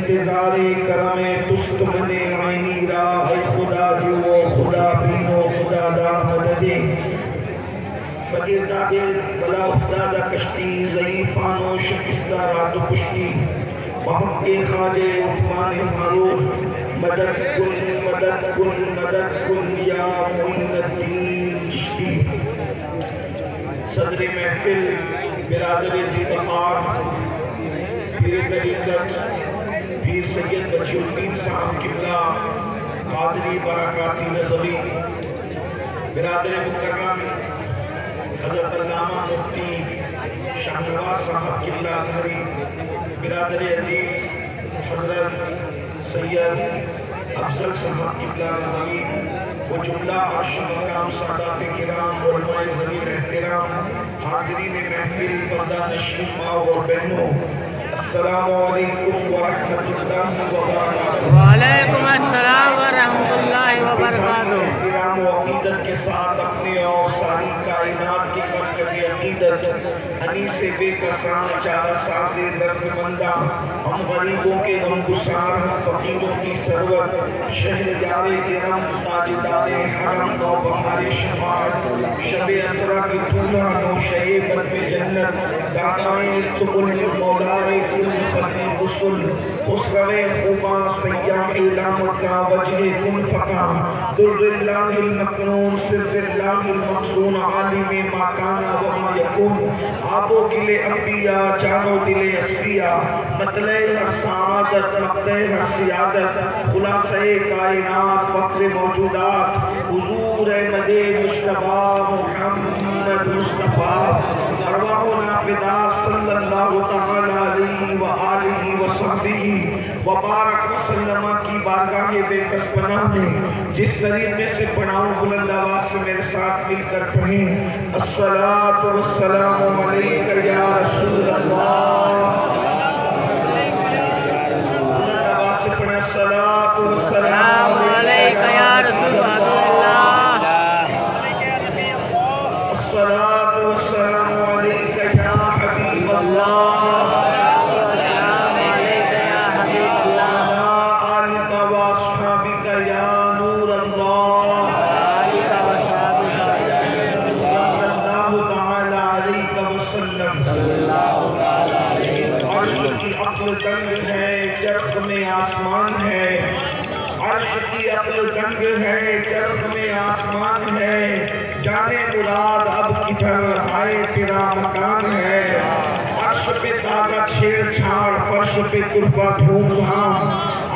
انتظار کرم تست بنے عینی را اے خدا جو خدا بینو خدا دا مددے بگردہ دل بلا افتادہ کشتی ضعیفان و شکستہ رات و پشتی محق خواجہ عثمان ہارون مدد کن مدد کن مدد کن یا معین الدین چشتی صدر محفل برادر زیدقار پیر طریقت پیر سید بچی الدین صاحب قبلہ قادری برکاتی نظری برادر مکرم حضرت علامہ مفتی شاہ نواز صاحب قبلہ ازہری برادر عزیز حضرت سید افضل صاحب قبلہ نظری و جملہ عرش مقام سادات کرام علماء ضمیر احترام حاضرین محفل پردہ نشین ماں اور بہنوں السلام علیکم ورحمۃ اللہ وبرکاتہ۔ وعلیکم السلام ورحمۃ اللہ وبرکاتہ۔ احترام و عقیدت کے ساتھ اپنے اور ساری کائنات کی مرکزی عقیدت انیس بے کسان چارہ ساز درد مندہ ہم غریبوں کے غمگسار ہم فقیروں کی سرور شہر یار کرم تاجدار حرم نو بہار شفاعت شب اسرا کی دھولا نوشہ بزم جنت دادائیں سبل مولائے کل ختم غسل خسرو خوباں سیاح اعلام کا وجہ کن فقا در اللہ المکنون سر اللہ المخزون عالم ما کانا وما یکون آبو گلے انبیاء جانو دل اسفیاء مطلع ہر سعادت مقدع ہر سیادت خلاصہ کائنات فخر موجودات حضور احمد مجتبی محمد مصطفیٰ ارواحنا فدا صلی اللہ تعالی علیہ وآلہ وصحبہ وبارک وسلم کی بارگاہ بے کس پناہ میں جس طریقے سے پڑھاؤں بلند آواز سے میرے ساتھ مل کر پڑھیں الصلاۃ والسلام علیک یا رسول اللہ بلند آواز سے پڑھیں الصلاۃ والسلام علیک یا رسول اللہ الصلاۃ والسلام علیک یا حبیب اللہ دنگ ہے چرخ میں آسمان ہے عرش کی عقل دنگ ہے چرخ میں آسمان ہے جانے مراد اب کدھر آئے تیرا مکان ہے عرش پہ تازہ چھیڑ چھاڑ فرش پہ طرفہ دھوم دھام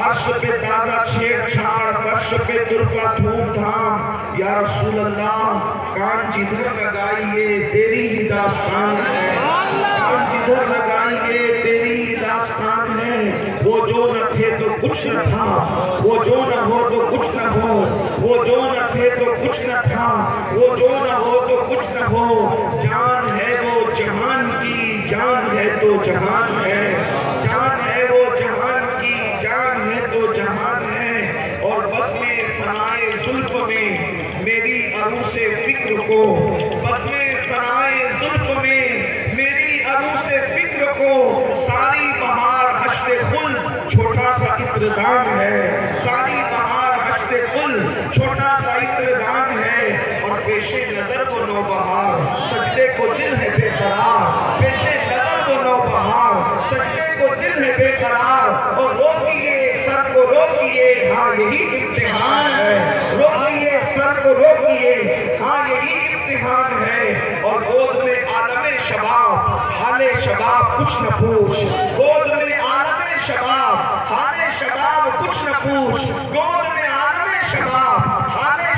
عرش پہ تازہ چھیڑ چھاڑ فرش پہ طرفہ دھوم دھام یا رسول اللہ کان جدھر لگائیے تیری ہی داستان ہے کان جدھر لگائیے تیری ہی داستان ہے وہ جو نہ تھے تو کچھ نہ تھا وہ جو نہ ہو تو کچھ نہ ہو وہ جو نہ تھے تو کچھ نہ تھا وہ جو نہ ہو تو کچھ نہ ہو جان ہے وہ جہان کی جان ہے تو جہان ہے جان ہے وہ جہان کی جان ہے تو جہان ہے اور بس میں سرائے زلف میں میری عروس فکر کو بس میں سرائے زلف میں میری عروس فکر کو ساری بہار حشر خلد چھوٹا سا عطردان ہے ساری بہار حشر خلد چھوٹا سا عطردان ہے اور پیش نظر وہ نوبہار سجدے کو دل ہے بے قرار پیش نظر وہ نوبہار سجدے کو دل ہے بے قرار اور روکیے سر کو روکیے ہاں یہی امتحان ہے روکیے سر کو روکیے ہاں یہی امتحان ہے اور گود میں عالم شباب حال شباب کچھ نہ پوچھ گود میں عالم شباب حال شباب کچھ نہ پوچھ گود میں عالم شباب حال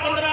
15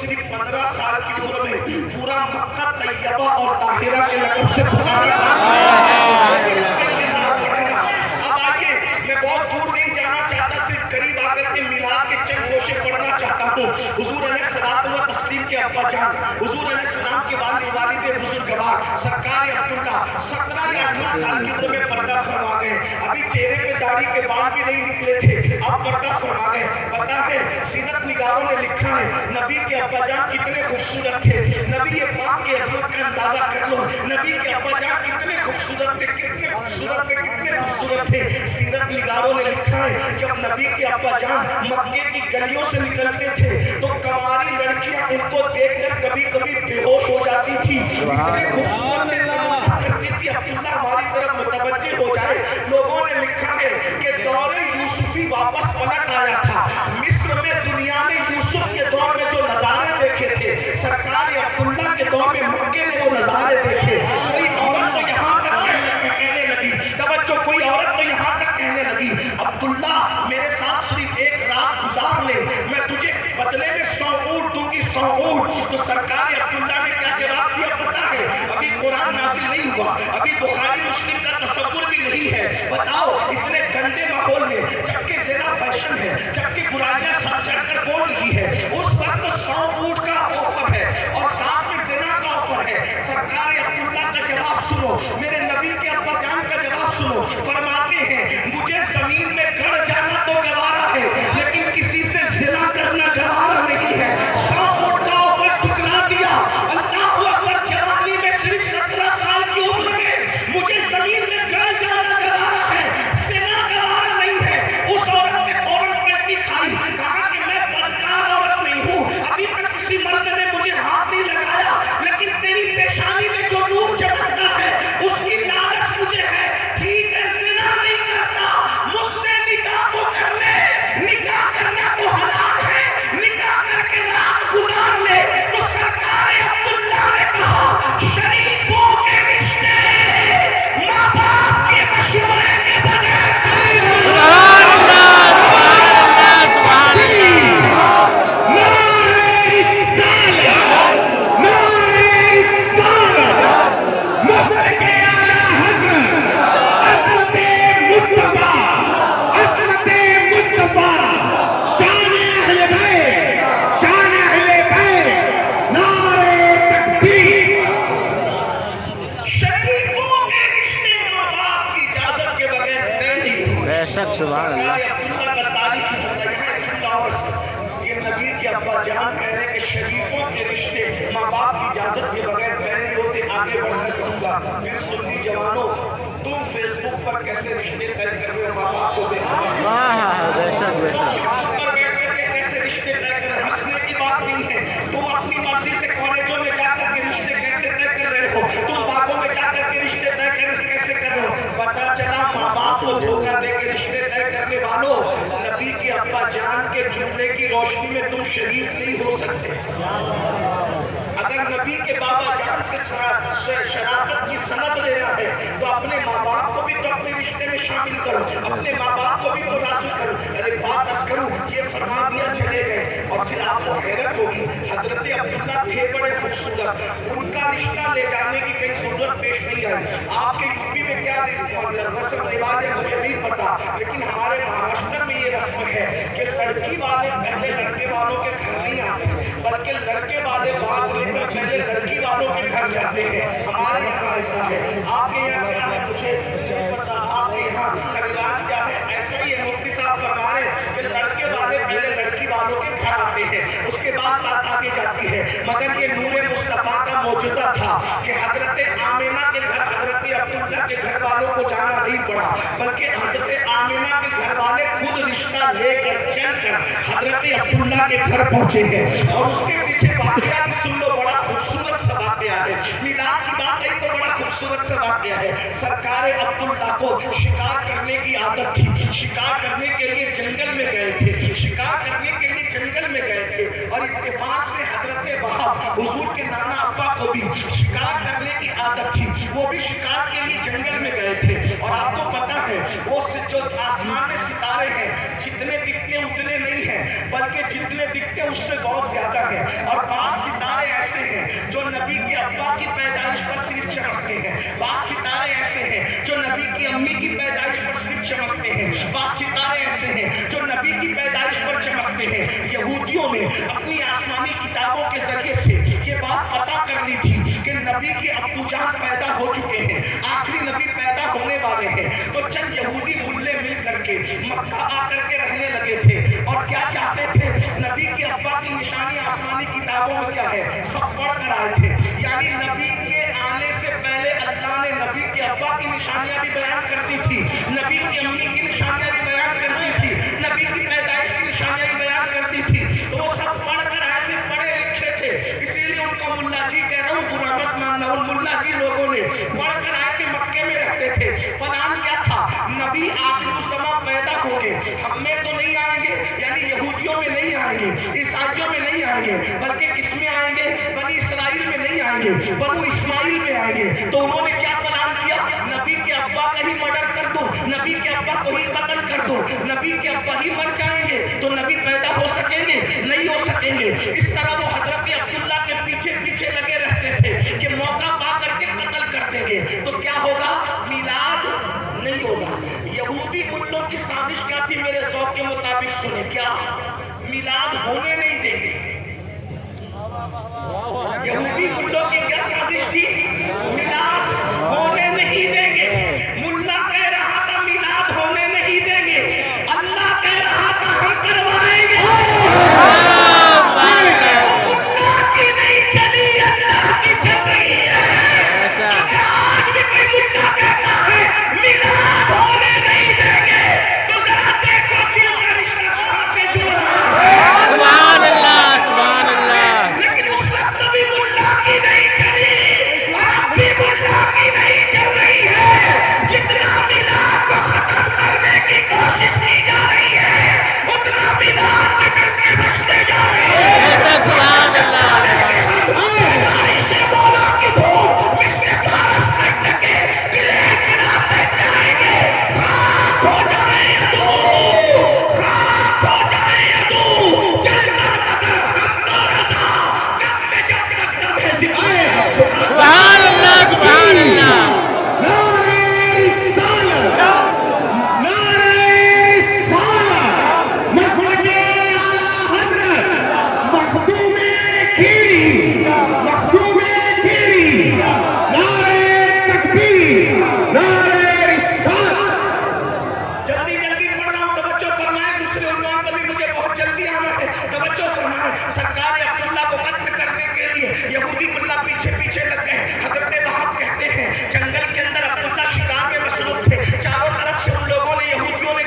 صرف 15 سال کی عمر میں پورا مکہ طیبہ اور طاہرہ کے لقب سے پکارا تھا۔ اب آئیے، میں بہت دور نہیں جانا چاہتا، صرف قریب آ کر کے میلاد کے چند گوشے پڑھنا چاہتا ہوں۔ حضور علیہ الصلوۃ والتسلیم کے ابا جان، حضور علیہ السلام کے والد بزرگوار سرکار عبداللہ 17 یا 18 سال کی عمر میں پردہ فرما گئے۔ ابھی چہرے پہ داڑھی کے بال بھی نہیں نکلے تھے، اب پردہ فرما گئے۔ پتہ ہے سیرت نگاروں نے لکھا ہے نبی کے ابا جان کتنے خوبصورت تھے، نبی پاک کی عظمت کا اندازہ کر لو، نبی کے ابا جان کتنے خوبصورت تھے، کتنے خوبصورت تھے، کتنے خوبصورت تھے۔ سیرت نگاروں نے لکھا ہے جب نبی کے ابا جان مکے کی گلیوں سے نکلتے تھے تو کنواری لڑکیاں ان کو دیکھ کر کبھی کبھی بے ہوش ہو جاتی تھی، اتنے خوبصورت کرتی تھی عبداللہ ہماری طرف متوجہ ہو جائے۔ لوگوں نے لکھا ہے کہ دور یوسفی واپس پلٹ آیا تھا، مصر میں دنیا نے یوسف کے دور میں جو نظارے دیکھے تھے سرکار عبداللہ کے دور میں مکے نے وہ نظارے دیکھے۔ کوئی عورت تو یہاں تک کہنے لگی، توجہ، کوئی عورت تو یہاں تک کہنے لگی عبداللہ میرے ساتھ صرف ایک رات گزار لے، میں تجھے بدلے میں 100 اونٹ دوں گی، 100 اونٹ۔ تو سرکار عبداللہ نے کیا جواب دیا پتہ ہے؟ ابھی قرآن نازل نہیں ہوا، ابھی بخاری مسلم کا تصور بھی نہیں ہے، بتاؤ اتنے گندے ماحول میں جبکہ زنا فیشن ہے، جبکہ برائیاں سر چڑھ کر بول رہی ہے، اس وقت 100 اونٹ کا آفر ہے اور ساتھ میں زنا کا آفر ہے۔ سرکار عبداللہ کا جواب سنو، میرے نبی کے ابا جان کا جواب سنو، فرماتے ہیں مجھے زمین میں گڑ جانا تو گوارا ہے لیکن کسی سے زنا کرنا گوارا نہیں ہے۔ 100 اونٹ کا آفر ٹھکرا دیا۔ اللہ اکبر، جوانی میں صرف 17 سال کی عمر میں مجھے زمین میں گڑ جانا گوارا ہے، زنا گوارا نہیں ہے۔ اس عورت نے فوراً پلٹی کھائی، کہا کہ میں بدکار عورت نہیں ہوں، ابھی تک کسی مرد نے مجھے ہاتھ نہیں لگایا، لیکن تیری پیشانی میں جو نور چمکتا ہے اس کی لالچ مجھے ہے۔ ٹھیک ہے، زنا نہیں کرتا، مجھ سے نکاح تو کر لے، نکاح کرنا تو حلال ہے، نکاح کر کے رات گزار لے۔ تو سرکار عبداللہ نے کہا شریفوں کے رشتے ماں باپ کے مشورے کے بغیر سبحان اللہ، سبحان اللہ، سبحان بے شک، سبحان اللہ۔ عبداللہ کا تاریخی جملہ یہاں ایک جملہ اور یہ نبی کے ابا جان کہہ رہے ہیں کہ شریفوں کے رشتے ماں باپ کی اجازت کے بغیر طے نہیں ہوتے۔ آگے بڑھ کر کہوں گا پھر سنی جوانوں، تم فیس بک پر کیسے رشتے طے کر رہے ہو؟ ماں باپ کو دیکھا ہے، ہاں، بے شک، بے شک۔ پر بیٹھ کر کے کیسے رشتے طے کر رہے؟ ہنسنے کی بات نہیں ہے، تم اپنی مرضی سے کالجوں میں جا کر کے رشتے کیسے طے کر رہے ہو؟ تم باغوں میں جا کر کے رشتے طے کیسے کر رہے ہو؟ پتہ چلا ماں باپ کو دھوکہ دے کے رشتے طے کرنے والوں، نبی کے ابا جان کے جملے کی روشنی میں تم شریف نہیں ہو سکتے۔ اگر نبی کے بابا جان سے شرافت کی سند لینا ہے تو اپنے ماں باپ کو بھی تو اپنے رشتے میں شامل کرو، اپنے ماں باپ کو بھی تو راضی کرو۔ ارے بات اس کروں، یہ فرما دیا چلے گئے اور پھر آپ کو حیرت ہوگی، حضرت عبداللہ تھے بڑے خوبصورت، ان کا رشتہ لے جانے کی کہیں ضرورت پیش نہیں آئی۔ آپ کے یوپی میں کیا رسم رواج ہے مجھے نہیں پتا، لیکن ہمارے مہاراشٹر میں یہ رسم ہے کہ لڑکی والے پہلے لڑکے والوں کے گھر نہیں آتے بلکہ لڑکے والے بات لے کر پہلے لڑکی والوں کے گھر جاتے ہیں۔ ہمارے یہاں ایسا ہے، آپ کے یہاں کیا ہے مجھے نہیں پتا، آپ کے یہاں کا رواج کیا ہے؟ ایسا ہی ہے، مفتی صاحب فرما رہے ہیں کہ لڑکے والے پہلے لڑکی والوں کے گھر آتے ہیں، اس کے بعد بات آگے جاتی ہے۔ مگر یہ نور مصطفیٰ کا معجزہ تھا کہ حضرت آمینہ کے گھر حضرت عبداللہ کے گھر والوں کو جانا نہیں پڑا، بلکہ حضرت آمینہ کے گھر والے خود رشتہ لے کر چل کر حضرت عبداللہ کے گھر پہنچے ہیں۔ اور اس کے پیچھے واقعہ بھی سن لو، بڑا خوبصورت سا واقعہ ہے۔ میلاد کی بات آئی تو بڑا خوبصورت سا واقعہ ہے۔ سرکار عبداللہ کو شکار کرنے کی عادت تھی، شکار کرنے کے لیے جنگل میں گئے تھے، شکار کرنے کے لیے جنگل میں گئے تھے اور اتفاق سے حضرت وہاب حضور کے نانا ابا کو بھی شکار کرنے کی عادت تھی، وہ بھی شکار کے لیے جنگل میں گئے تھے۔ اور آپ کو پتا ہے وہ جو آسمان میں ستارے ہیں جتنے دکھتے اتنے نہیں ہیں، بلکہ جتنے دکھتے ہیں اس سے بہت زیادہ ہے. اور بعض ستارے ایسے ہیں جو نبی کے ابا کی پیدائش پر صرف چمکتے ہیں. بعض ستارے ایسے ہیں جو نبی کی امی کی پیدائش پر صرف چمکتے ہیں. بعض ستارے ایسے ہیں جو نبی کی پیدائش پر چمکتے ہیں. یہودیوں نے اپنی آسمانی کتابوں کے ذریعے سے یہ بات پتا کر لی تھی کہ نبی کے ابو جان پیدا ہو چکے ہیں, آخری نبی پیدا ہونے والے ہیں. تو چند یہودی ملے مل کر کے مکہ آ کر کے رہنے لگے تھے اور کیا چاہتے تھے, نبی کے ابا کی نشانی آسمانی کتابوں میں کیا ہے سب پڑھ کر آئے تھے. یعنی نبی کے آنے سے پہلے اللہ نے نبی کے ابا کی نشانیاں بھی بیان کر دی تھی, نبی کی امی کی نشانیاں بھی بیان کر دی تھی, نبی کی پیدائش کی نشانیاں بھی بیان کر دی تھی. تو وہ سب پڑھ کر آئے تھے, پڑھے لکھے تھے. اسی لیے ان کو ملا جی کہہ رہا ہوں, برا مت ماننا, ان ملا جی لوگوں نے پڑھ کر آئے تھے, مکے میں رہتے تھے. پلان کیا تھا, نبی آخر الزمان پیدا ہوں گے, ہم میں تو نہیں آئیں گے, یعنی یہودیوں میں نہیں آئیں گے, عیسائیوں میں نہیں آئیں گے, بلکہ کس میں آئیں گے, بنی اسرائیل میں نہیں آئیں گے, بنو اسماعیل میں آئیں گے. تو انہوں نے کیا پلان کیا, نبی کے ابا کا ہی مرڈر کر دو, نبی کے ابا کو ہی قتل کر دو, نبی کے ابا ہی مر جائیں گے تو نبی پیدا ہو سکیں گے, نہیں ہو سکیں گے. اس طرح وہ حضرت عبداللہ کے پیچھے پیچھے لگے رہتے تھے کہ موقع پا کر کے قتل کر دیں گے تو کیا ہوگا, میلاد نہیں ہوگا. یہودی ملوں کی سازش کیا تھی میرے ذوق کے مطابق سنیں, کیا میلاد ہونے نہیں دیں گے. یہودی ملوں کی کیا سازش تھی, میلاد ہونے نہیں دیں گے. ملا کہہ رہا تھا میلاد ہونے نہیں دیں گے, اللہ کہہ رہا تھا ہم کروائیں گے. اللہ کی نہیں چلی, اللہ کی چل رہی ہے. اگر آج بھی کوئی ملا کہتا ہے میلاد ہونے نہیں دیں گے تو ذرا دیکھو دل کا رشتہ کہاں سے جڑ رہا ہے. سبحان اللہ, سبحان اللہ. لیکن اس وقت بھی ملا کی نہیں چلی, اب بھی ملا کی نہیں چل رہی ہے. جتنا میلاد کو ختم کرنے کی کوشش کی جا رہی ہے اتنا میلاد کے ڈنڈے بجتے جا رہے ہیں. سبحان اللہ. عائشہ مولا کی دھوپ مصر فارس تک کے قلعے گراتے جائیں گے. خاک ہو جائیں عدو, خاک ہو جائیں عدو, چل کر مگر ہم تو رضا, دم میں جب تک دم ہے زندگی. سبحان اللہ, سبحان اللہ. جلدی جلدی پڑھ رہا ہوں, توجہ فرمائیں, دوسرے عنوان پر بھی مجھے بہت جلدی آنا ہے, توجہ فرمائیں. سرکار عبداللہ کو قتل کرنے کے لیے یہودی ملا پیچھے پیچھے لگ گئے. حضرت وہاب کہتے ہیں جنگل کے اندر عبداللہ شکار میں مصروف تھے, چاروں طرف سے ان لوگوں نے یہودیوں نے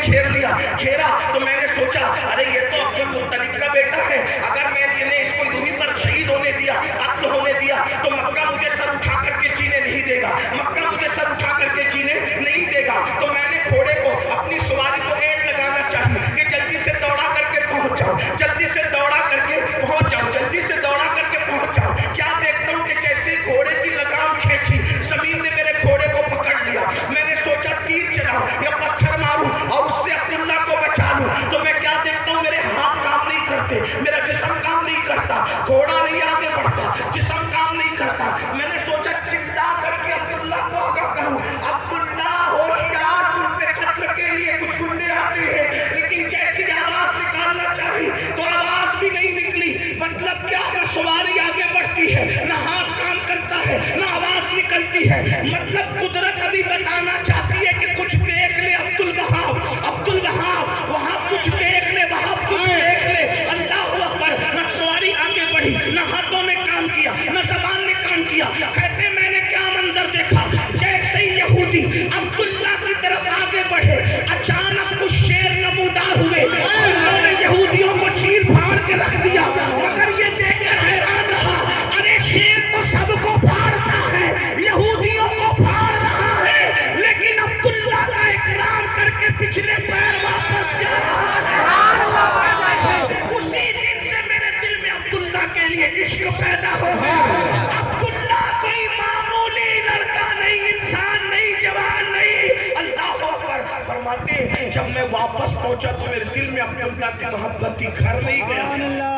گھیرا تو میں نے سوچا ارے یہ تو عبد المطلب کا بیٹا ہے, اگر میں نے اس کو یوں پر شہید ہونے دیا, قتل ہونے دیا تو مکہ مجھے سر اٹھا کر کے جینے نہیں دے گا, مکہ مجھے سر اٹھا کر کے جینے نہیں دے گا. تو میں نے گھوڑے کو اپنی سواری کو ایڑ لگانا چاہیے کہ جلدی سے دوڑا کر کے پہنچ جاؤں, جلدی سے دوڑا کر کے پہنچ جاؤں, جلدی سے دوڑا کر کے پہنچ جاؤں. کیا دیکھتا ہوں کہ جیسے گھوڑے کی لگام کھینچی, زمین نے میرے گھوڑے کو پکڑ لیا. میں نے سوچا تیر چلاؤں یا پتھر ماروں اور اس سے عبداللہ کو بچا لوں, تو میں کیا دیکھتا ہوں میرے ہاتھ کام نہیں کرتے, میرا جسم کام نہیں کرتا, گھوڑا نہیں آگے بڑھتا, جسم کام نہیں کرتا. میں نے سوچا چلا کر کے عبداللہ کو آگاہ کروں, عبداللہ ہوشیار, تم پہ قتل کے لیے کچھ گنڈے آتے ہیں, لیکن جیسی آواز نکالنا چاہیے تو آواز بھی نہیں نکلی. مطلب کیا, نہ سواری آگے بڑھتی ہے, نہ ہاتھ کام کرتا ہے, نہ آواز نکلتی ہے. مطلب قدرت ابھی بتانا چاہتی ہے کہ کچھ دیکھ لے عبدالوہاب, عبدالوہاب وہاں کچھ دیکھ لے, وہاں کچھ دیکھ لے. اللہ اکبر. نہ سواری آگے بڑھی, نہ ہاتھوں نے کام کیا, نہ زبان نے کام کیا. کہتے میں نے کیا منظر دیکھا, جیسے ہی یہودی عبداللہ کی طرف آگے بڑھے اچانک کچھ شیر نمودار ہوئے, انہوں نے یہودیوں کو چیر پھاڑ کے رکھ دیا. مگر یہ دیکھ کر حیران رہا, ارے شیر تو سب کو پھاڑتا ہے, یہودیوں کو پھاڑ رہا ہے, لیکن عبداللہ کا اکرام کر کے پچھلے پیر واپس جا رہا ہے. اسی دن سے میرے دل میں عبداللہ کے لیے عشق پیدا ہو گیا. عبداللہ کو میں عبداللہ کی محبت تھی، گھر نہیں گیا،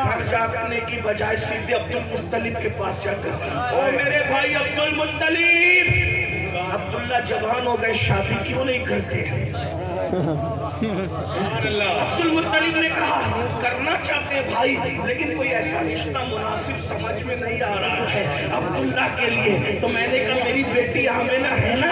گھر جانے کی بجائے سیدھے عبدالمطلب کے پاس جا کر، او میرے بھائی عبدالمطلب، عبداللہ جوان ہو گئے، شادی کیوں نہیں کرتے؟ عبدالمطلب نے کہا کرنا چاہتے ہیں بھائی، لیکن کوئی ایسا رشتہ مناسب سمجھ میں نہیں آ رہا ہے عبداللہ کے لیے۔ تو میں نے کہا میری بیٹی آمینہ ہے نا،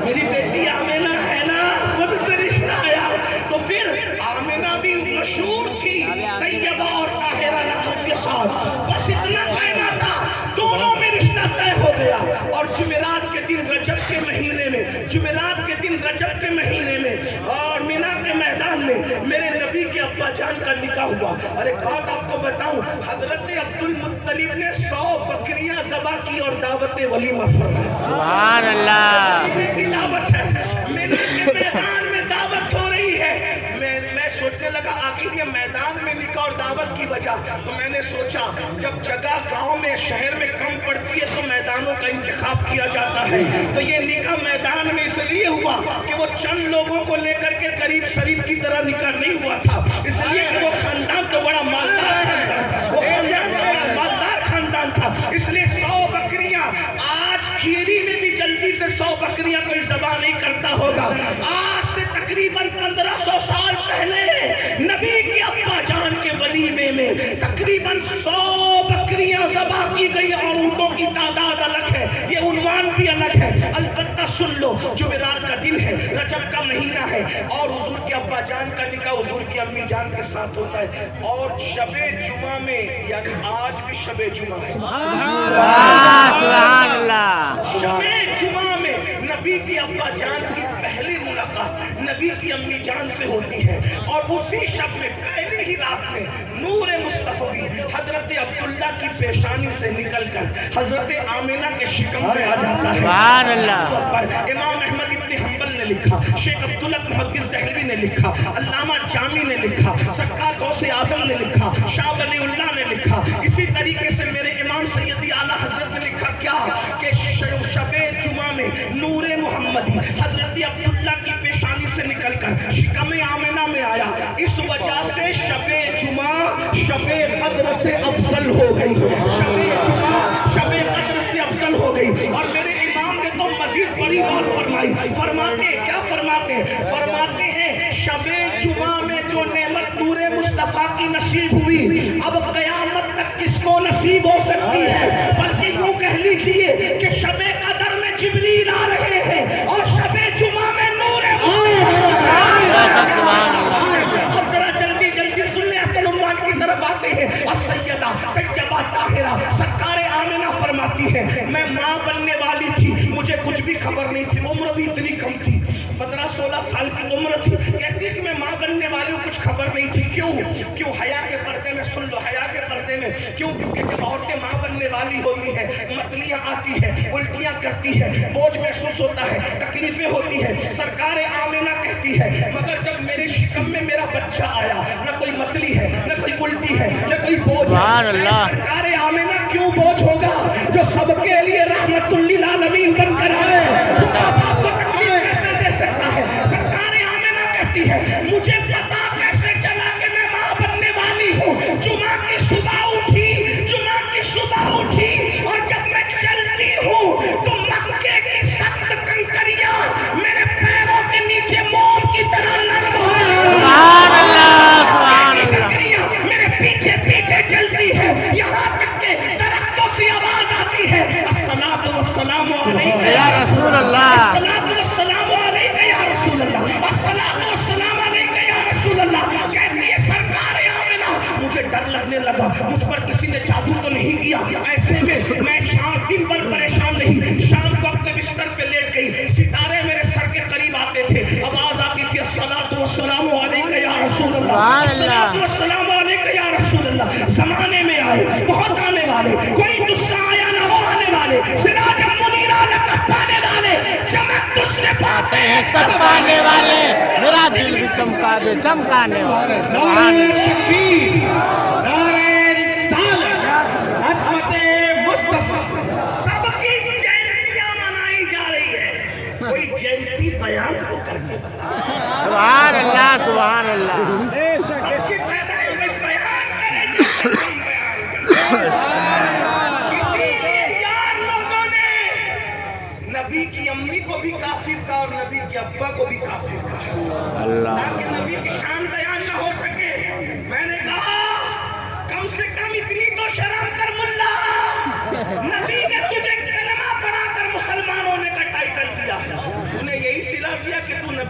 میری بیٹی آمینہ ہے نا، خود سے رشتہ آیا۔ تو پھر آمینہ بھی مشہور تھی طیبہ اور طاہرہ لقب کے ساتھ، بس اتنا کہنا تھا، دونوں میں رشتہ طے ہو گیا۔ اور جمعرات کے دن رجب کے مہینے میں، جمعرات کے دن رجب کے مہینے میں اور مینا کے میدان میں میرے نبی کے ابا جان کا نکاح ہوا۔ اور ایک بات آپ کو بتاؤں، حضرت عبدالمطلب نے 100 بکریاں ذبح کی اور دعوت ولیمہ فرمائی۔ سبحان اللہ، کی دعوت ہے، مینا کے میدان میں دعوت ہو رہی ہے۔ میں سوچنے لگا آخر یہ میدان میں نکاح اور دعوت کی وجہ، تو میں نے سوچا جب جگہ گاؤں میں شہر میں کم پڑتی ہے تو میدانوں کا انتخاب کیا جاتا ہے، تو یہ نکاح میدان میں اس لیے ہوا کہ وہ چند لوگوں کو لے کر کے قریب شریف کی طرح نکاح نہیں ہوا تھا، اس لیے کہ وہ خاندان تو بڑا مالدار خاندان تھا، وہ مالدار خاندان تھا، اس لیے 100 بکریاں، آج کھیری میں بھی جلدی سے 100 بکریاں کوئی ذبح نہیں کرتا ہوگا۔ آج سے تقریباً 1500 سال پہلے نبی کے ابا جان کے ولیمے میں تقریباً 100 بکریاں ذبح کی گئی، اور اونٹوں کی تعداد الگ ہے، یہ عنوان بھی الگ ہے۔ البتہ سن لو، جمعرات کا دن ہے، رجب کا مہینہ ہے، اور حضور کے ابا جان کا نکاح حضور کی امی جان کے ساتھ ہوتا ہے، اور شب جمعہ میں، یعنی آج بھی شب جمعہ ہے، سبحان اللہ، شب جمعہ میں نبی کی ابا جان کی پہلی ملاقات نبی کی امی جان سے ہوتی ہے، اور اسی شب میں پہلی ہی رات میں نور مصطفی حضرت عبداللہ کی پیشانی سے نکل کر حضرت آمینہ کے شکم میں آ جاتا ہے۔ سبحان اللہ، امام احمد ابن حنبل نے لکھا، شیخ عبداللہ محدث دہلوی نے لکھا، علامہ جامی نے لکھا، سرکار غوث اعظم نے لکھا، شاہ ولی اللہ نے لکھا، اسی طریقے سے میرے امام سیدی اعلیٰ حضرت نے لکھا کیا کہ شب جمعہ میں نور محمدی حضرت عبداللہ کی پیشانی سے نکل کر شکم آمینہ میں آیا، اس وجہ سے شب جمعہ شب قدر سے افضل ہو گئی، شب جمعہ شب قدر سے افضل ہو گئی۔ اور میرے امام نے تو مزید بڑی بات فرمائی، فرماتے ہیں کیا فرماتے ہیں؟ فرماتے ہیں شب جمعہ میں جو نعمت نور مصطفیٰ کی نصیب ہوئی اب قیامت تک کس کو نصیب ہو سکتی ہے؟ بلکہ یوں کہہ لیجئے کہ شب قدر میں جبریل آ رہے ہیں اور شب جمعہ میں نور اب ذرا جلدی جلدی سن لیں، اصل عنوان کی طرف آتے ہیں۔ اب سیدہ طیبہ طاہرہ سرکار آمینہ فرماتی ہے میں ماں بننے والی تھی، مجھے کچھ بھی خبر نہیں تھی، عمر بھی اتنی کم تھی، 15-16 سال کی عمر تھی، کہتی ہے کہ میں ماں بننے والی ہوں، کچھ خبر نہیں تھی۔ کیوں حیا کے پردے میں، سن لو، حیا کے پردے میں کیوں؟ کیونکہ جب عورتیں ماں بننے والی ہوتی ہے متلیاں آتی ہیں، الٹیاں کرتی ہے، بوجھ محسوس ہوتا ہے، تکلیفیں ہوتی ہے۔ سرکار آمینہ کہتی ہے مگر جب میرے شکم میں میرا بچہ آیا، نہ کوئی متلی ہے، نہ کوئی الٹی ہے، نہ کوئی بوجھ ہے، سرکار آمینہ کیوں بوجھ ہوگا جو سب کے لیے رحمت للعالمین بن کر آئے، آپ کو تکلیف کیسے دے سکتا ہے؟ سرکار آمینہ کہتی ہے مجھے پتا کیسے چلا کہ میں ماں بننے والی ہوں؟ جمعہ کی صبح اٹھی اور جب میں چلتی ہوں تو مکے کی سخت کنکریاں میرے پیروں کے نیچے موم کی طرح نرم ہوئی، سبحان اللہ، سبحان اللہ، میرے پیچھے پیچھے چلتی ہے، یہاں تک کہ درختوں سے آواز آتی ہے الصلاۃ والسلام علیک یا رسول اللہ، الصلاۃ والسلام علیک یا رسول اللہ، الصلاۃ والسلام علیک یا رسول اللہ۔ کہتی ہے سرکار آمینہ مجھے ڈر لگنے لگا، مجھ پر کسی نے جادو تو نہیں کیا؟ ایسے میں شام دن بھر پریشان نہیں، شام کو اپنے بستر پہ لیٹ گئی، ستارے میرے سر کے قریب آتے تھے، آواز آتی تھی الصلاۃ والسلام علیک یا رسول اللہ، الصلاۃ والسلام علیک یا رسول اللہ۔ زمانے میں آئے بہت آنے والے، کوئی تجھ آیا نہ ہو آنے والے، سراج منیرہ لقب پانے والے، چمک تجھ سے پاتے ہیں سب پانے والے، میرا دل بھی چمکا دے چمکانے والے، سبحان اللہ، سب کی جینتیاں منائی جا رہی ہے، کوئی جینتی بیان تو کرنے والا، سبحان اللہ، سبحان اللہ،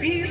20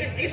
21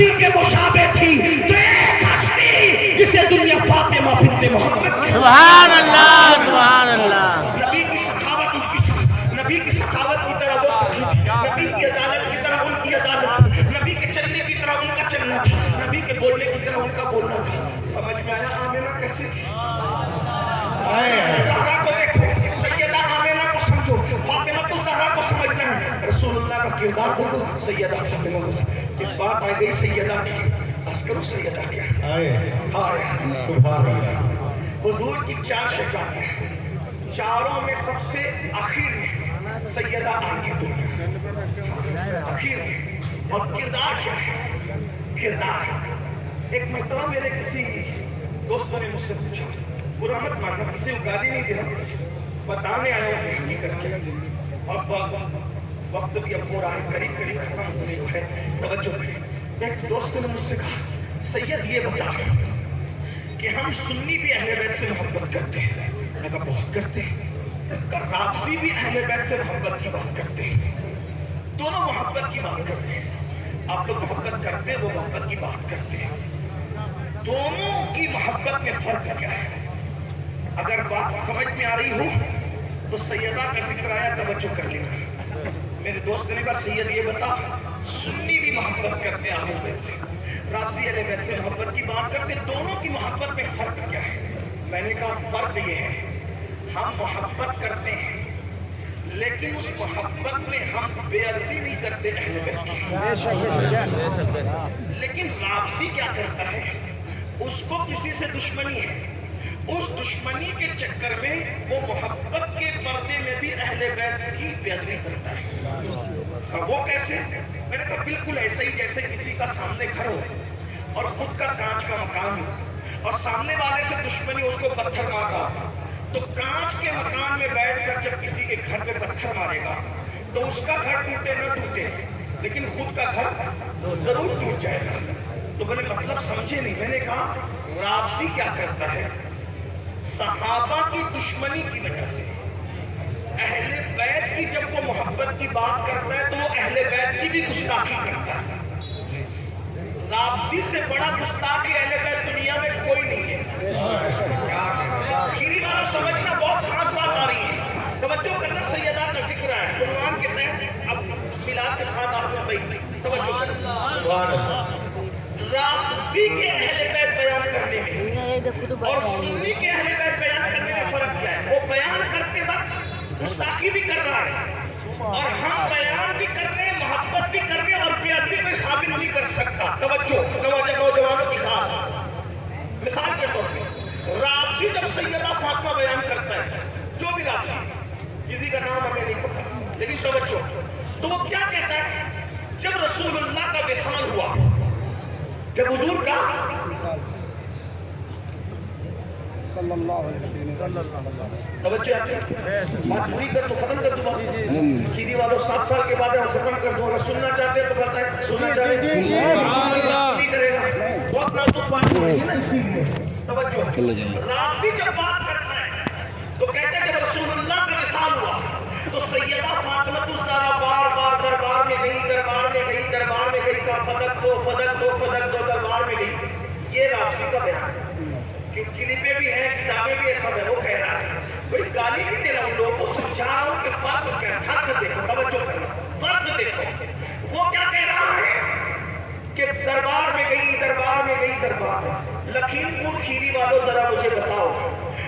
نبی کے مشابہ تھی تو ایک ہستی جسے دنیا فاطمہ بنت محمد سبحان اللہ سبحان اللہ نبی کی سخاوت ان کی نبی کی سخاوت کی طرح وہ سخی تھی، نبی کی عدالت کی طرح ان کی عدالت تھی، نبی کے چلنے کی طرح ان کا چلنا تھا، نبی کے بولنے کی طرح ان کا بولنا تھا. سمجھ میں آیا آمینہ کیسے تھی؟ زہرا کو دیکھو، سیدہ آمینہ کو سمجھو، فاطمہ تو زہرا کو سمجھنا ہے. رسول اللہ کا کردار دیکھو، سیدہ فاطمہ کو. ایک بات آ گئی سیدہ کی، بس کرو سیدہ کیا سبحان اللہ. حضور کی 4 شہزادیاں ہیں، چاروں میں سب سے آخر میں سیدہ آئی ہے دنیا آخر میں. اور کردار کیا ہے؟ کردار ایک مرتبہ میرے کسی دوستوں نے مجھ سے پوچھا، برا مت ماننا، کسی کو گالی نہیں دینا، بتانے آیا ہوں کہ حقیقت کیا. اور وقت بھی اب ہو رہا ہے، قریب قریب ختم ہونے کو ہے، توجہ کریں. ایک دوست نے مجھ سے کہا سید یہ بتا کہ ہم سنی بھی اہل بیت سے محبت کرتے ہیں. میں کہا بہت کرتے ہیں. رافضی بھی اہل بیت سے محبت کی بات کرتے ہیں، دونوں محبت کی بات کرتے ہیں. آپ لوگ محبت کرتے ہیں، وہ محبت کی بات کرتے ہیں. دونوں کی محبت میں فرق کیا ہے؟ اگر بات سمجھ میں آ رہی ہو تو سیدہ کا ذکر آیا، توجہ کر لینا. میرے دوست نے کہا سید یہ بتا، سنی بھی محبت کرتے ہیں اہل بیت سے، رافضی اہل بیت سے محبت کی بات کرتے ہیں، دونوں کی محبت میں فرق کیا ہے؟ میں نے کہا فرق یہ ہے، ہم محبت کرتے ہیں لیکن اس محبت میں ہم بے ادبی نہیں کرتے اہل بیت کی. لیکن رافضی کیا کرتا ہے، اس کو کسی سے دشمنی ہے، اس دشمنی کے چکر میں وہ محبت کے پردے میں بھی اہل بیت کی بے ادبی کرتا ہے. اور وہ کیسے؟ میں نے کہا بالکل ایسے ہی جیسے کسی کا سامنے گھر ہو اور خود کا کانچ کا مکان ہو اور سامنے والے سے دشمنی اس کو پتھر مار رہا ہو، تو کانچ کے مکان میں بیٹھ کر جب کسی کے گھر پہ پتھر مارے گا تو اس کا گھر ٹوٹے نہ ٹوٹے لیکن خود کا گھر ضرور ٹوٹ جائے گا. تو بولے مطلب سمجھے نہیں. میں نے کہا رافضی کیا کرتا ہے، صحابہ کی دشمنی کی وجہ سے اہل بیت کی جب وہ محبت کی بات کرتا ہے تو وہ اہل بیت کی بھی گستاخی کرتا ہے. رافضی سے بڑا گستاخ اہل بیت دنیا میں کوئی نہیں ہے. کھیری والا سمجھنا بہت خاص بات آ رہی ہے، توجہ کرنا. سیدہ کا ذکر ہے عنوان کے تحت، اب میلاد کے ساتھ آپ کو توجہ کرنا. سبحان اللہ. رافضی کے اہل بیت بیان کرنے میں اور سنی کے اہل بیت بیان کرنے میں فرق کیا ہے؟ وہ بیان کرتے وقت گستاخی بھی کر رہا ہے اور ہم بیان بھی کر رہے ہیں، محبت بھی کر رہے ہیں، اور بے ادبی کوئی ثابت نہیں کر سکتا. توجہ نوجوانوں کی خاص مثال کے طور پہ رافضی جب سیدہ فاطمہ بیان کرتا ہے، جو بھی رافضی، کسی کا نام ہمیں نہیں پتا لیکن توجہ، تو وہ کیا کہتا ہے؟ جب رسول اللہ کا وصال ہوا، جب حضور کا توجہ آتی ہے، بات پوری کر تو ختم کر دوں. بات کھیری والوں 7 سال کے بعد ختم کر دوں. اگر سننا چاہتے ہیں تو بتائیں، سننا چاہتے ہیں نہیں کرے گا. بہت نازک بات ہے نا، اسی لیے توجہ. رافضی جب بات کرتا ہے تو کہتے ہیں جب رسول اللہ کا وصال ہوا تو سیدہ فاطمہ الزہرا بار بار دربار میں گئی، دربار میں گئی، دربار میں گئی، کہا فدق دو، فدق دو، فدق دو، دربار میں گئی. یہ رافضی کا بیان ہے، کلپیں بھی ہیں، کتابیں بھی ہیں، سب ہے. وہ کہہ رہا ہے، کوئی گالی نہیں دے رہا ہوں، لوگوں کو سمجھا رہا ہوں کہ فرق کیا ہے. فرق دیکھو، توجہ کرنا، فرق دیکھو. وہ کیا کہہ رہا ہے کہ دربار میں گئی، دربار میں گئی، دربار میں. لکھیم پور کھیری والوں ذرا مجھے بتاؤ،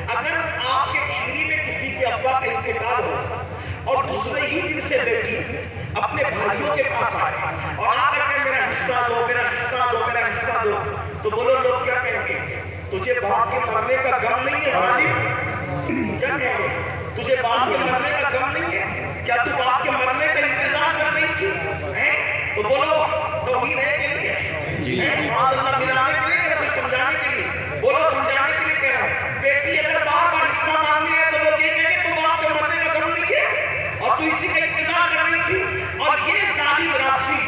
اگر آپ کے کھیری میں کسی کے ابا کا انتقال ہو اور دوسرے ہی دن سے بیٹی اپنے بھائیوں کے پاس آئے اور آ کر کے میرا حصہ دو، میرا حصہ دو، میرا حصہ دو، تو بولو لوگ کیا کہیں گے؟ تجھے باپ کے مرنے کا غم نہیں ہے ظالم؟ کیا کہیں گے؟ تجھے باپ کے مرنے کا غم نہیں ہے؟ کیا تو باپ کے مرنے کا انتظار کر رہی تھی؟ تو بولو توہین ہے کے لیے، معاذ اللہ ملانے کے لیے، صرف سمجھانے کے لیے؟ بولو سمجھانے کے لیے کہہ رہا ہوں. بیٹی اگر بار بار حصہ مانگنی ہے تو لوگ یہ کہیں گے تو باپ کے مرنے کا غم نہیں ہے اور تو اسی کا انتظار کر رہی تھی. اور یہ ظالم رافضی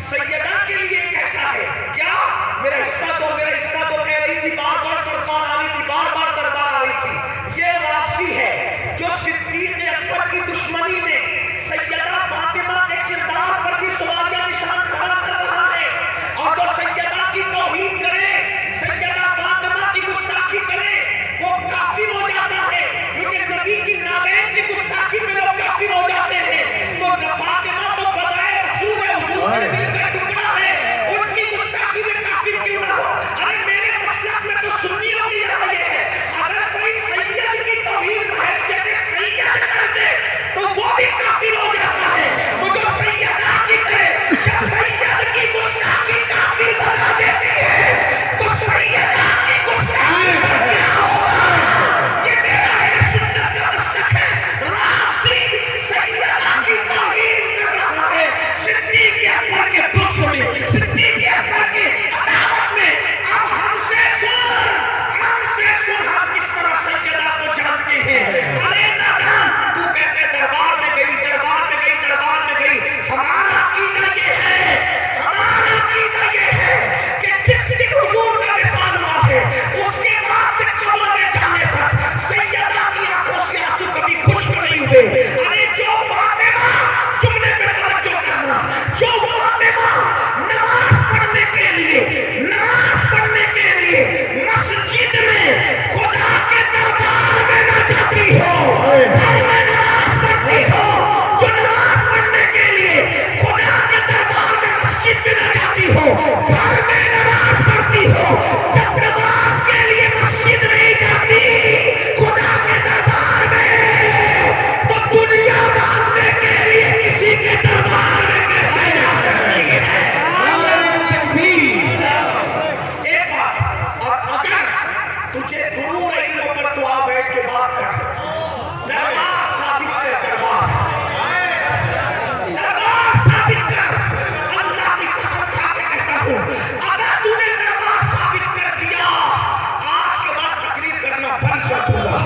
سیدہ کے لیے کہتا ہے کیا میرا حصہ دو، میرا حصہ دو کہہ رہی تھی، بار بار دربار آ رہی تھی، بار بار دربار آ رہی تھی. یہ رافضی ہے جو صدیق اکبر کی دشمنی میں سیدہ فاطمہ کے کردار پر بھی سوالیہ نشان کھڑا کر رہا ہے اور جو سیدہ اگر تو نے دربار ثابت کر دیا آج کے بعد تقریر کرنا بند کر دوں گا،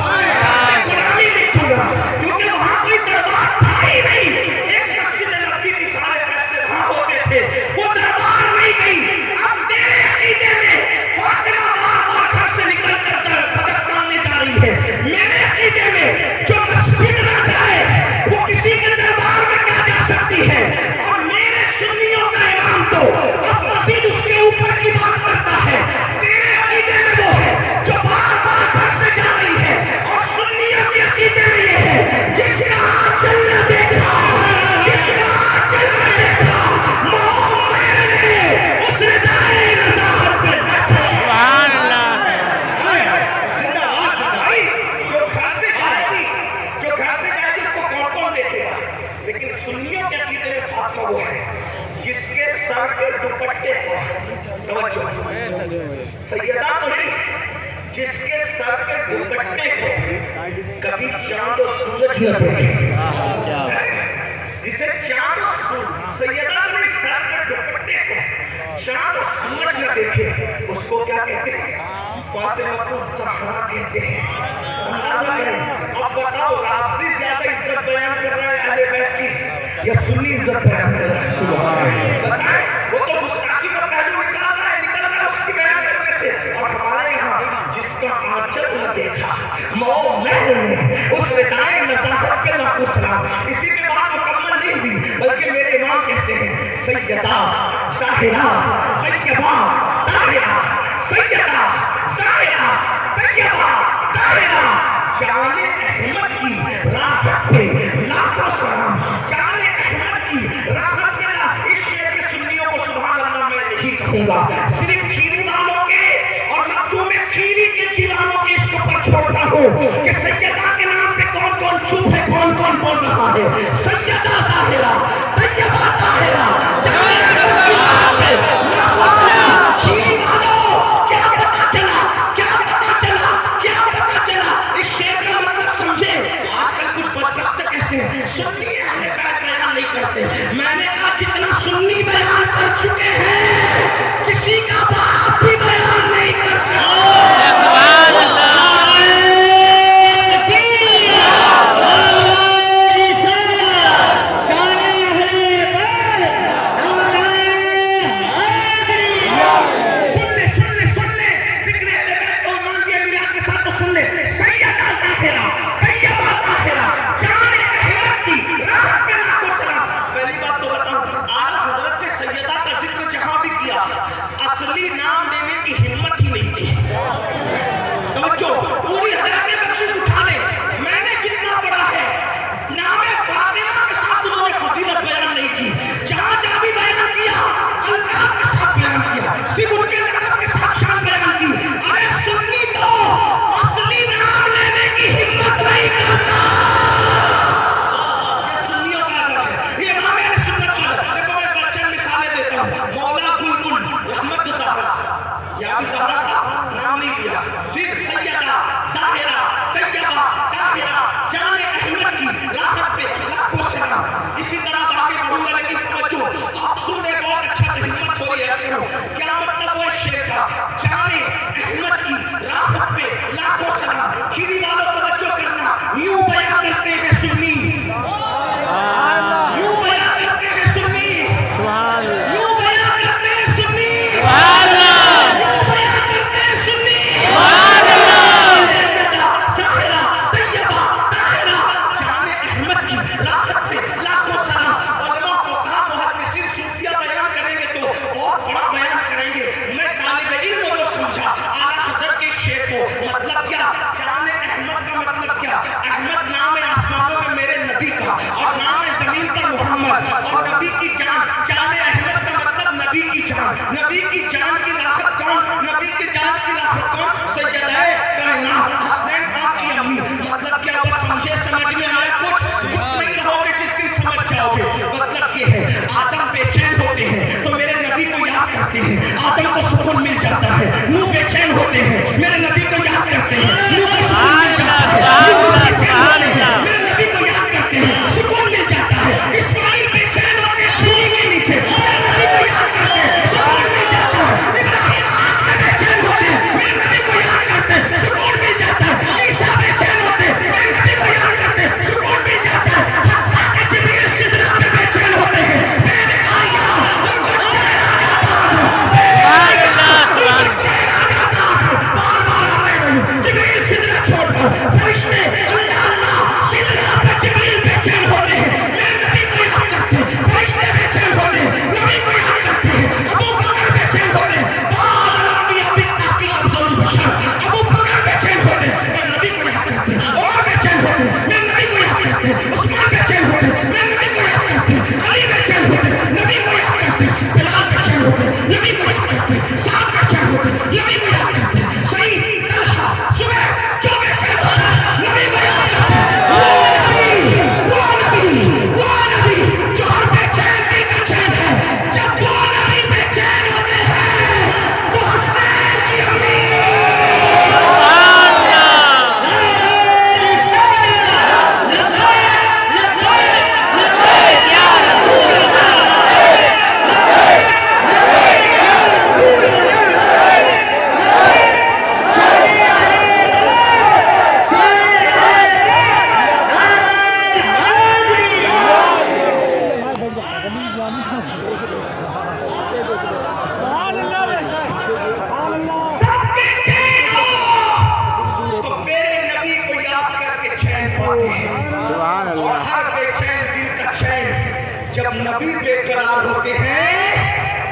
غلامی لکھوں گا، کیونکہ وہاں کوئی دربار تھا ہی نہیں. ایک مسجد نبوی کی سارے فیصلے وہاں ہوتے تھے، وہ دربار نہیں گئی. اب تیرے عقیدے میں فاطمہ بار بار گھر سے نکل کر بدت مانگنے جا رہی ہے. میرے عقیدے میں جو مسجد نہ جائے وہ کسی کے دربار میں کیا جا سکتی ہے. اور میرے سنیوں کا امام تو اب مزید اس کے اوپر کی بات کرتا ہے. تیرے عقیدے میں وہ ہے جو بار بار گھر سے جا رہی ہے، اور سنیوں کے عقیدے میں یہ ہے جس کا آنچل نہ دیکھا، جس کا آنچل نہ دیکھا، محمد نے اس ردائے نزاعت پر بیٹھا. سبحان اللہ. زندہ باد زندہ ہی جو گھر سے جائے گی، جو گھر سے جائے گی اس کو کون کون دیکھے گا. لیکن سنیوں کے عقیدے میں فاطمہ وہ ہے جس کے سر کے دوپٹے کو، توجہ سیدہ تو نہیں، جس کے سر کے دوپٹے کو کبھی چاند و سورج نہ دیکھے، جسے چاند و سورج، سیدہ نے سر کے دوپٹے کو چاند و سورج نہ دیکھے، اس کو کیا کہتے ہیں؟ فاطمہ الزہرا کہتے ہیں. اندازہ کریں. اب بتاؤ رافضی زیادہ عزت بیان کر رہا ہے اہل بیت کی یا سنی عزت بیان کر رہا ہے؟ سبحان اللہ. وہ تو گستاخی کا پہلو نکل رہا ہے اس کی بیان کرنے سے. اور ہمارے یہاں جس کا آنچل نہ دیکھا، مومن نے اس ردائے نزاعت پہ لاکھوں سلام. اسی کے بعد مکمل نہیں ہوئی بلکہ میرے امام کہتے ہیں سیدہ ظاہرہ طیبہ طاہرہ، سیدہ ظاہرہ طیبہ طاہرہ، جان احمد کی راحت پہ لاکھوں سلام. جان احمد کی راحت پہ اس شعر میں سنیوں کو سبحان اللہ میں نہیں کہوں گا، صرف کھیری والوں کے اور مکتوم کھیری کے دیوانوں کے عشق پر چھوڑتا ہوں کہ سیدہ کے نام پہ کون کون چپ ہے، کون کون بول رہا ہے. سیدہ ظاہرہ طیبہ طاہرہ، جان احمد کی راحت پہ لاکھوں سلام. کھیری والوں کیا پتا چلا، کیا پتا چلا، کیا پتا چلا. اس شعر کا مطلب سمجھے. آج کل کچھ بدبخت کہتے ہیں سنی اہل بیت بیان نہیں کرتے. میں نے کہا جتنا سنی بیان کر چکے ہیں کسی کا باپ بھی بیان نہیں کر سکتا. سبحان اللہ. اصلی نام لینے کی ہمت ہی نہیں تھی. توجہ پوری حضرت تشریف اٹھا لے. میں نے جتنا پڑھا ہے نام فاطمہ کے ساتھ انہوں نے فضیلت بیان نہیں کی. جہاں جہاں بھی بیان کیا اللہ کے ساتھ بیان کیا، صرف ان کے نام کے ساتھ شان بیان کی. ارے سنی تو اصلی نام لینے کی ہمت نہیں کرتا. یہ سنیوں کا عذاب ہے، یہ امام اہل سنت کا عذاب. دیکھو میں بچن مثالیں دیتا ہوں. مولا رحمت زہرا، یا بھی زہرا کا نام نہیں دیا. پھر سیدہ ظاہرہ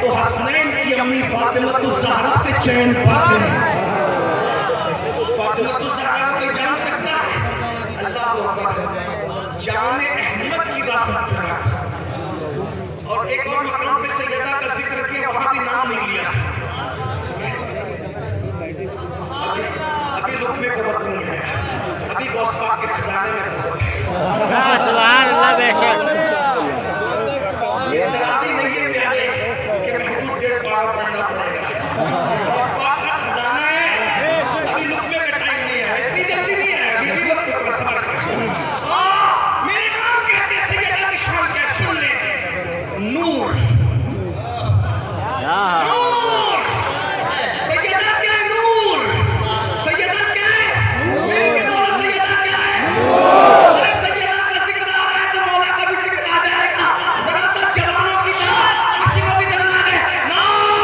تو حسنین کی امی فاطمہ الزہرا سے چین پاتے ہیں. فاطمہ الزہرا کو جان سکتا ہے؟ اللہ اکبر. جان احمد کی راہ پر چلا. اور ایک اور مقام پہ سیدہ کا ذکر کیا, وہاں بھی نام نہیں لیا. ابھی لقمے کو وقت نہیں ہے, ابھی غوث پاک کے خزانے میں قوت ہے. سبحان اللہ بے شک. یہ درابی نہیں ہے پیارے کہ محدود دیر پار پڑھنا پڑے گا. غوث پاک کا خزانہ ہے, ابھی لقمے کا ٹائم نہیں ہے, اتنی جلدی نہیں ہے, ابھی بھی وقت پر صبر کریں. میرے امام کہتے ہیں سیدہ کی شان کیا, سن لیں. نور, نور, سیدہ کیا ہے؟ نور. سیدہ کیا ہے؟ میرے کے مولا سیدہ کیا ہے؟ ارے سیدہ کا ذکر آ رہا ہے تو مولا کا بھی ذکر آ جائے گا. ذرا سا جوانوں کی طرح عاشقوں کی طرح آگے نعرہ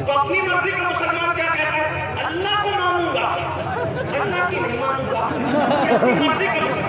تو اپنی مرضی کا مسلمان کیا کہتا ہے؟ اللہ کو مانوں گا, اللہ کی نہیں مانوں گا. اپنی مرضی کا مسلمان